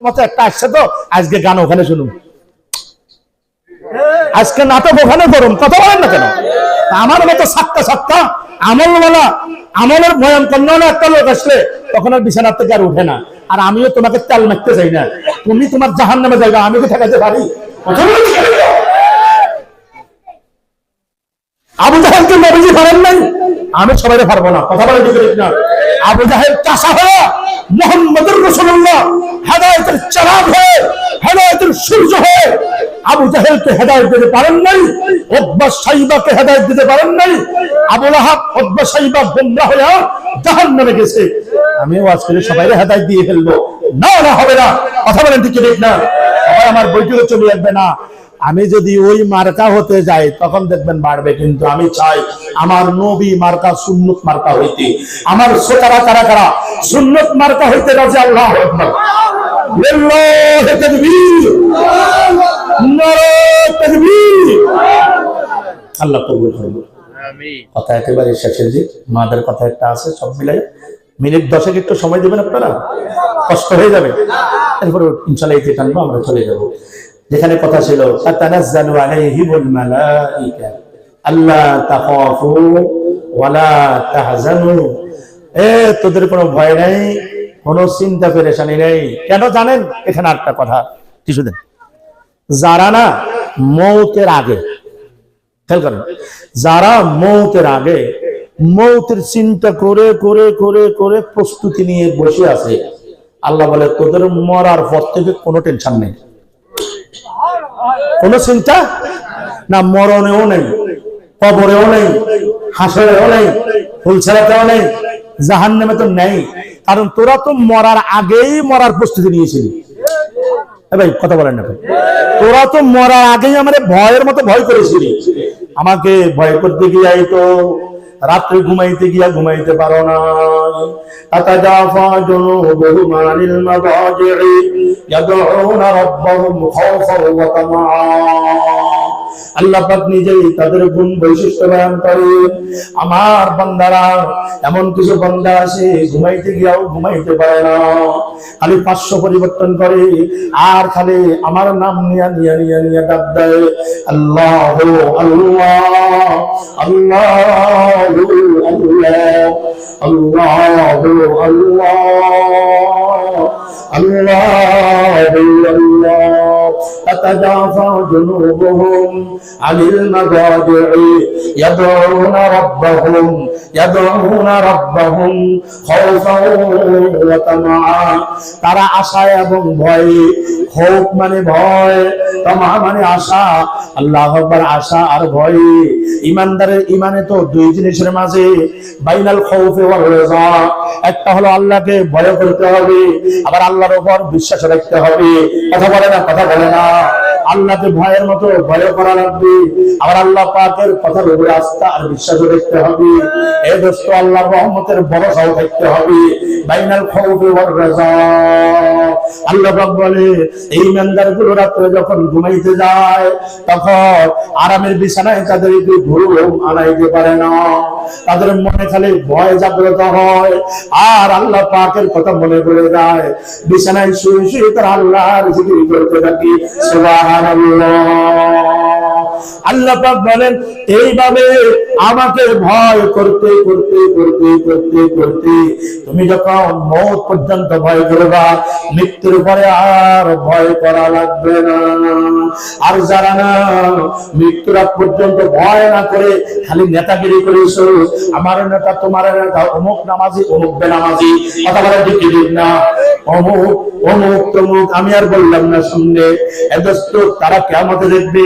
মতো একটা আসছে তো আজকে গান ওখানে শুনুন, আজকে নাটক ওখানে করুন, কথা বলেন না কেন? আমার মতো সাতটা সাতটা আমলওয়ালা, আমলের বয়ান কন্যা একটা লোক আসলে তখন আর বিছানার থেকে আর উঠে না। আর আমিও তোমাকে তেল মারতে চাই না, তুমি তোমার জাহান্নামে যাইবা, আমি কি ঠেকাতে পারি? আবু জাহেলকে নবীজি পারেন নাই, আমি সবাইকে পারবো না, কথা বলে ঠিক না? আবু জাহেল চাষা হয়ে মুহাম্মদুর রাসূলুল্লাহ হেদায়েতের চারাগ হয়ে, হেদায়েতের সূর্য হয়ে আবু জাহেলকে হেদায়েত দিতে পারেন নাই, উতবা সাইবাকে হেদায়েত দিতে পারেন নাই। আবু লাহাব উতবা সাইবা গোমরাহ হয়ে জাহান্নামে গেছে, আমিও আজকে সবাইকে হেদায়েত দিয়ে ফেলবো। না না, হবে না, কথা বলেন ঠিক না? সবাই আমার বইটিতে চলে আসবে না। আমি যদি ওই মার্কা হতে যাই তখন দেখবেন বাড়বে, কিন্তু আমি চাই আমার নবী মার্কা সুন্নত মার্কা হইতে। আমার শ্রোতারা কারা কারা সুন্নত মার্কা হইতে রাজি? আল্লাহু আকবার, লিল্লাহি তাকবীর, নারে তাকবীর। আল্লাহ কবুল করুন। আমিন। কথা একেবারে শেষের যে মাদের কথা একটা আছে, সব মিলাই মিনিট 10 একটু সময় দেবেন আপনারা, কষ্ট হয়ে যাবে, এরপরে ইনশাআল্লাহ এতে টানবো, আমরা চলে যাব। যেখানে কথা ছিল তাতানাজ্জালু আলাইহিমুল মালাইকা আল্লা তাখাফু ওয়ালা তাহজানু, তোদের কোনো ভয় নাই, কোনো চিন্তা পেরেশানি নেই। কেন জানেন? এখানে একটা কথা কিছুদিন, যারা না মৌতের আগে, খেয়াল করেন, যারা মৌতের আগে মৌতের চিন্তা করে করে করে করে প্রস্তুতি নিয়ে বসে আছে, আল্লাহ বলে তোদের মরার পর থেকে কোনো টেনশন নেই, কোনো চিন্তা না, মরণেও নেই, কবরেও নেই, হাসরেও নেই, ফুলছেড়াতেও নেই, জাহান্নামে তো নেই। কারণ তোরা তো মরার আগেই মরার প্রস্তুতি নিয়েছিলি। ভাই কথা বলেন না, তোরা তো মরার আগেই আমাদের ভয়ের মতো ভয় করেছিলি। আমাকে ভয় করতে গিয়ে তো রাত্রে ঘুমাইতে গিয়া ঘুমাইতে পারো না। তাতাজাফা জুনুবুহুম আনিল মাদাজি'i ইয়াদউনা রাব্বাহুম খাওফান ওয়া তামাআ। আল্লাহ পাক নিজেই তাদের গুণ বৈশিষ্ট্য বয়ান করেন। আমার বান্দারা, এমন কিছু বান্দা আছে ঘুমাইতে গিয়াও ঘুমাইতে পারে না, খালি 500 পরিবর্তন করে আর খালি আমার নাম নিয়া নিয়া নিয়া নিয়া ডাক দেয়, আল্লাহ আল্লাহ আল্লাহ আল্লাহ আল্লাহ আল্লাহ। تتجافى جنوبهم عن المضاجع يدعون ربهم خوفا وطمعا। তারা আশা এবং ভয়, খৌফ মানে ভয়, তামা মানে আশা। আল্লাহু আকবার, আশা আর ভয়। ইমানদারের ইমানে তো দুই জিনিসের মাঝে বাইনাল খাউফি ওয়ার রাজা, একটা হলো আল্লাহকে ভয় করতে হবে, আবার আল্লাহর উপর বিশ্বাস রাখতে হবে। কথা বলে না, কথা বলে না। আল্লাহকে ভয়ের মতো ভয় করা লাগবে, আবার আল্লাহ পাকের কথার উপরে আস্থা আর বিশ্বাস রাখতে হবে। এই দোস্ত আল্লাহর রহমতের ভরসাও থাকতে হবে। বাইনাল খাউফি ওয়ার রাজা। আল্লাহ পাক বলে এই ইমানদারগুলো রাতে যখন ঘুমাইতে যায় তখন আরামের বিছানায় তাদেরকে ঘুম আনাইতে পারে না, তাদের মনে খালি ভয় জাগ্রত হয় আর আল্লাহ পাকের কথা মনে পড়ে যায়। বিছানায় শুয়ে শুয়ে তারা আল্লাহর জিকির করতে থাকে, সুবহানাল্লাহ। আল্লাহ পাক বলেন এইভাবে আমাকে ভয় করতে করতে করতে করতে করতে তুমি যখন মওত পর্যন্ত ভয় করবা, মৃত্যুর পরে আর ভয় করা লাগবে না। আর যারা না মৃত্যুর আগ পর্যন্ত ভয় না করে খালি নেতাগিরি করেছো, আমার নেতা তোমার নেতা, অমুক নামাজি অমুক বেনামাজি, কথা বলে ঠিক না, অমুক অমুক তমুক, আমি আর বললাম না শুনলে। এদস্ত তারা কিয়ামতে দেখবে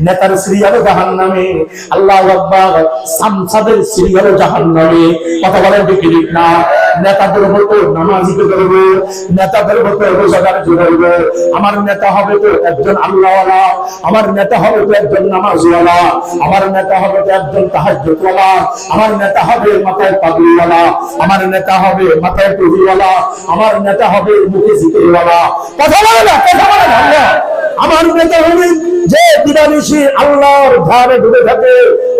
নেতার সিরিয়াল জাহান্নামে, আল্লাহু আকবার, সামসাদের সিরিয়াল জাহান্নামে। কথা বলে ঠিক না। নেতাদের মতো নামাজিকে করবে, নেতাদের মতো রোজাদার জুড়াইবে। আমার নেতা হবে তো একজন আল্লাহওয়ালা, আমার নেতা হবে তো একজন নামাজওয়ালা, আমার নেতা হবে তো একজন তাহাজ্জুদওয়ালা, আমার নেতা হবে মাথায় পাগড়িওয়ালা, আমার নেতা হবে মাথায় টুপিওয়ালা, আমার নেতা হবে মুখে জিকিরওয়ালা। কথা বলে না, কথা বলে না। আমার নেতা হবে যে দিবানিশি আল্লাহর ধারে ডুবে থাকে,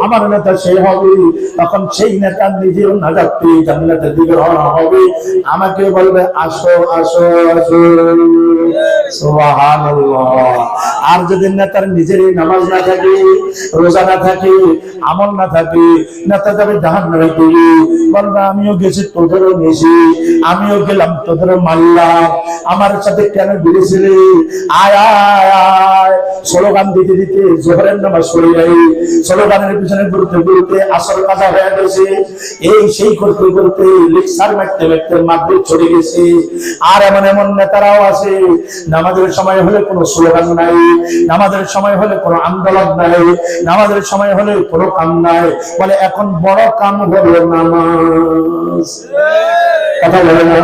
আমার নেতা সে হবে। তখন সেই নেতা নিজেও নাজাত পেয়ে জান্নাতের দিকে রওনা হবে, আমাকে বলবে আসো আসো আসো। সুবহানাল্লাহ। আর যদি নেতার নিজেরই নামাজ না থাকে, রোজা না থাকে, আমল না থাকে, নেতা যাবে জাহান্নামে। তুই বলবা আমিও গেছি তোদেরও গেছি, আমিও গেলাম তোদেরও মারলাম, আমার সাথে কেন বেরিয়েছিলি? আয় আয় আয় স্লোগান দিতে দিতে জোহরের নামাজ পড়ে যাই, স্লোগানের পিছনে ঘুরতে ঘুরতে আসর কাজা হয়ে গেছে। এই সেই করতে করতে লেকচার মারতে মারতে মাগরিব চলে গেছে। আর এমন এমন নেতারাও আছে, নামাজের সময় হলে কোনো স্লোগান নাই, নামাজের সময় হলে কোনো আন্দোলন নাই, নামাজের সময় হলে কোনো কাম নাই, বলে এখন বড় কাম হলো নামাজ। কথা বলে না?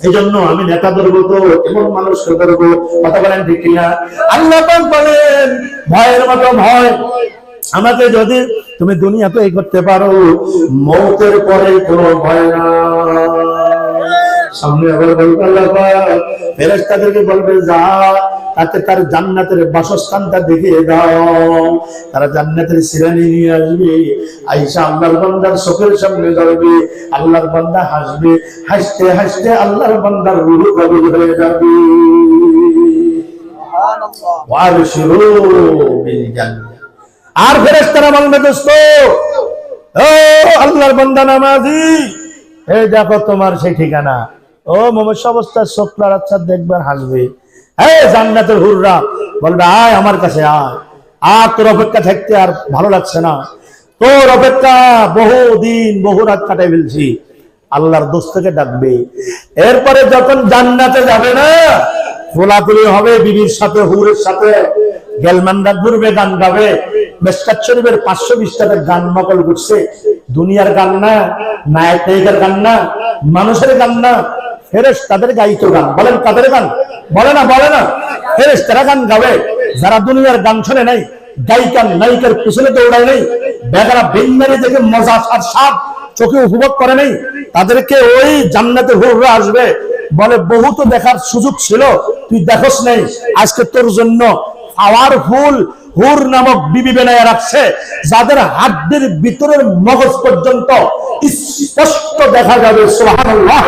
এই জন্য আমি নেতা ধরবো তো এমন মানুষকে ধরবো। কথা বলেন ঠিক কিনা? আল্লাহ পাক বলেন ভয়ের মতো ভয় আমাকে যদি তুমি দুনিয়াতে এই করতে পারো, মৌতের পরে কোনো ভয় না। সামনে আবার বলবে আল্লাহ পাক ফেরেশতাদেরকে বলবে যা তাকে তার জান্নাতের বাসস্থানটা দেখিয়ে দাও। তারা জান্নাতের সিরানি নিয়ে আসবে, আয়েশা আল্লাহর বান্দার চোখের সামনে যাবে, আল্লাহর বান্দা হাসবে, হাসতে হাসতে আল্লাহর বান্দার রূহ কবজ হয়ে যাবে। সুবহানাল্লাহ। ওয়াবশিরু বিল জান্নাহ। আর ফেরেশতারা বলবে দোস্ত ও আল্লাহর বান্দা নামাজি, এই দেখো তোমার সেই ঠিকানা। ও মমস্য অবস্থার চোখ লড়াচ্ছা দেখবার হাসবে। এই জান্নাতের হুররা বলবে আয় আমার কাছে আয়, আর তোর অপেক্ষা থাকতে আর ভালো লাগছে না, তোর অপেক্ষা বহু দিন বহু রাত কাটাই ফেলছি। আল্লাহর দোস্তকে ডাকবে। এরপরে যখন জান্নাতে যাবে না, কোলাকুলি হবে বিবির সাথে, হুরের সাথে, গেলমানরা ঘুরবে, গান গাবে। মেশকাত শরীফের 520 টাকার গান নকল করছে। দুনিয়ার গান না, নায়ক নায়িকার গান না, মানুষের গান না, ফেরেশতাদের গাইতো গান। বলেন কাদের গান? বলে না বলে না, ফেরেশতারা গান গাবে। যারা দুনিয়ার গান শোনে নাই, গায়িকা নায়িকার পিছনে দৌড়ায় নাই, বেগারা বেঙ্গারি দেখে মজা আর স্বাদ চোখে উপভোগ করে নাই, তাদেরকে ওই জান্নাতের হুররা আসবে, বলে বহু তো দেখার সুযোগ ছিল, তুই দেখোস নাই, আজকে তোর জন্য পাওয়ারফুল হুর নামক বিবি বানায় রাখছে, যাদের হাড্ডির ভিতরের মগজ পর্যন্ত স্পষ্ট দেখা যাবে। সুবহানাল্লাহ।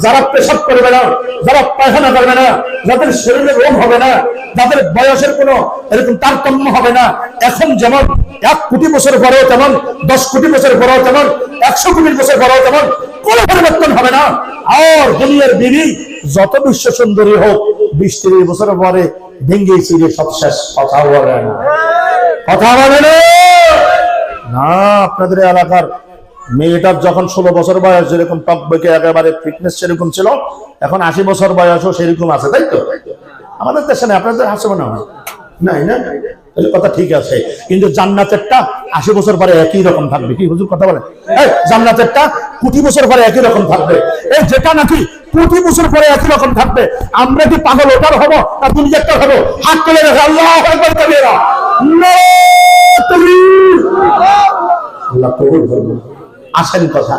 যারা পেশাব করবে না, যারা পায়খানা করবে না, যাদের শরীরে রোগ হবে না, যাদের বয়সের কোনো এরকম তারতম্য হবে না, এখন যেমন 1 কোটি বছর পরেও তেমন, 10 কোটি বছর পরেও তেমন, 100 কোটি বছর পরেও তেমন, কোনো পরিবর্তন হবে না। আর দুনিয়ার বিবি যত বিশ্ব সুন্দরী হোক, 20-30 বছর পরে ভেঙে চিরে সব শেষ। কথা বলে না, কথা বলে না। আপনাদের এলাকার মেয়েটার যখন 16 বছর বয়স যেরকম টক বেঁকে একেবারে ফিটনেস সেরকম ছিল, এখন 80 বছর বয়সও সেরকম আছে, তাই তো? আমাদের দেশে না, আপনাদের হাসে মনে হয় নাই না? কথা ঠিক আছে, কিন্তু জান্নাতেরটা 80 বছর পরে একই রকম থাকবে। কি হুজুর কথা বলেন? জান্নাতেরটা কোটি বছর পরে একই রকম থাকবে। এই যেটা নাকি কোটি বছর পরে একই রকম থাকবে, আমরা কি পাগল ওটার হবো আর তুমি একটা হবো? হাত তুলে রেখে আল্লাহু আকবার কবিরা, আল্লাহ কবুল করবে। আসেন কথা,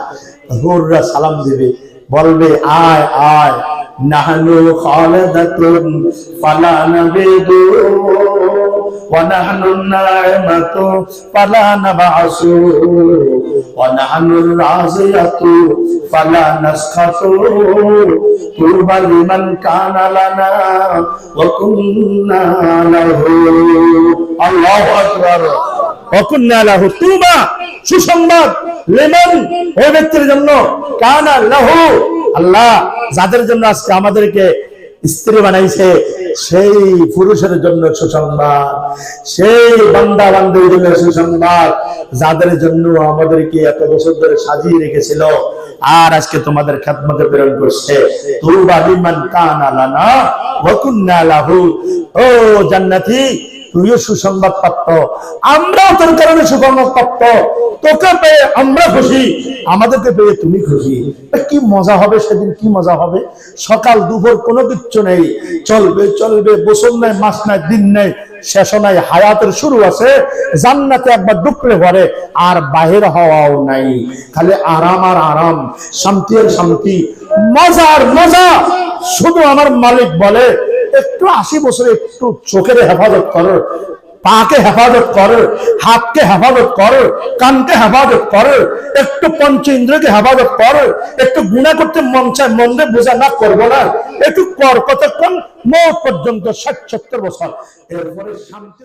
হুররা সালাম দিবে, বলবে আয় আয়, নাহনু খালিদাতুন ফালা নাবিদু ওয়া নাহনু নাইমাতু ফালা নাবাসু ওয়া নাহনু রাযিয়াতু ফালা নাসখাতু তুবা লিমান কানা লানা ওয়া কুননা লাহু। আল্লাহু আকবার। ওয়া কুননা লাহু, তুবা সুসংবাদ, লিমান ওই ব্যক্তির জন্য, কানা লাহু আল্লাহ যাদের জন্য আজকে আমাদেরকে স্ত্রী বানাইছে সেই পুরুষের জন্য সুসংবাদ, সেই বান্দা বান্দির জন্য সুসংবাদ, যাদের জন্য আমাদেরকে এত বছর ধরে সাজিয়ে রেখেছিল আর আজকে তোমাদের খেদমতে প্রেরণ করছে। তুবা লিমান কানা লানা ওয়া কুননা লাহু। ও জান্নাতি, তুইও সুসংবাদ প্রাপ্ত, আমরাও তোর কারণে সুসংবাদ প্রাপ্ত। তোকে পেয়ে আমরা খুশি, আমাদেরকে পেয়ে তুমি খুশি। কি মজা হবে সেদিন, কি মজা হবে। সকাল দুপুর কোনো কিচ্ছু নেই, চলবে চলবে, বছর নাই, মাস নাই, দিন নেই, শেষ নাই, হায়াতের শুরু আছে। জান্নাতে একবার ঢুকলে পরে আর বাহির হওয়াও নাই, খালি আরাম আর আরাম, শান্তি আর শান্তি, মজা আর মজা। শুধু আমার মালিক বলে একটু 80 বছরে একটু চোখের হেফাজত করো, পাকে হেফাজত করো, হাতকে হেফাজত করো, কানকে হেফাজত করো, একটু পঞ্চ ইন্দ্রিয়কে হেফাজত করো, একটু গুনাহ করতে মন চায়, মনে বোঝা না করবো না, একটু কর, কতক্ষণ? মওত পর্যন্ত, ৬০-৭০ বছর। এরপরে শান্তি।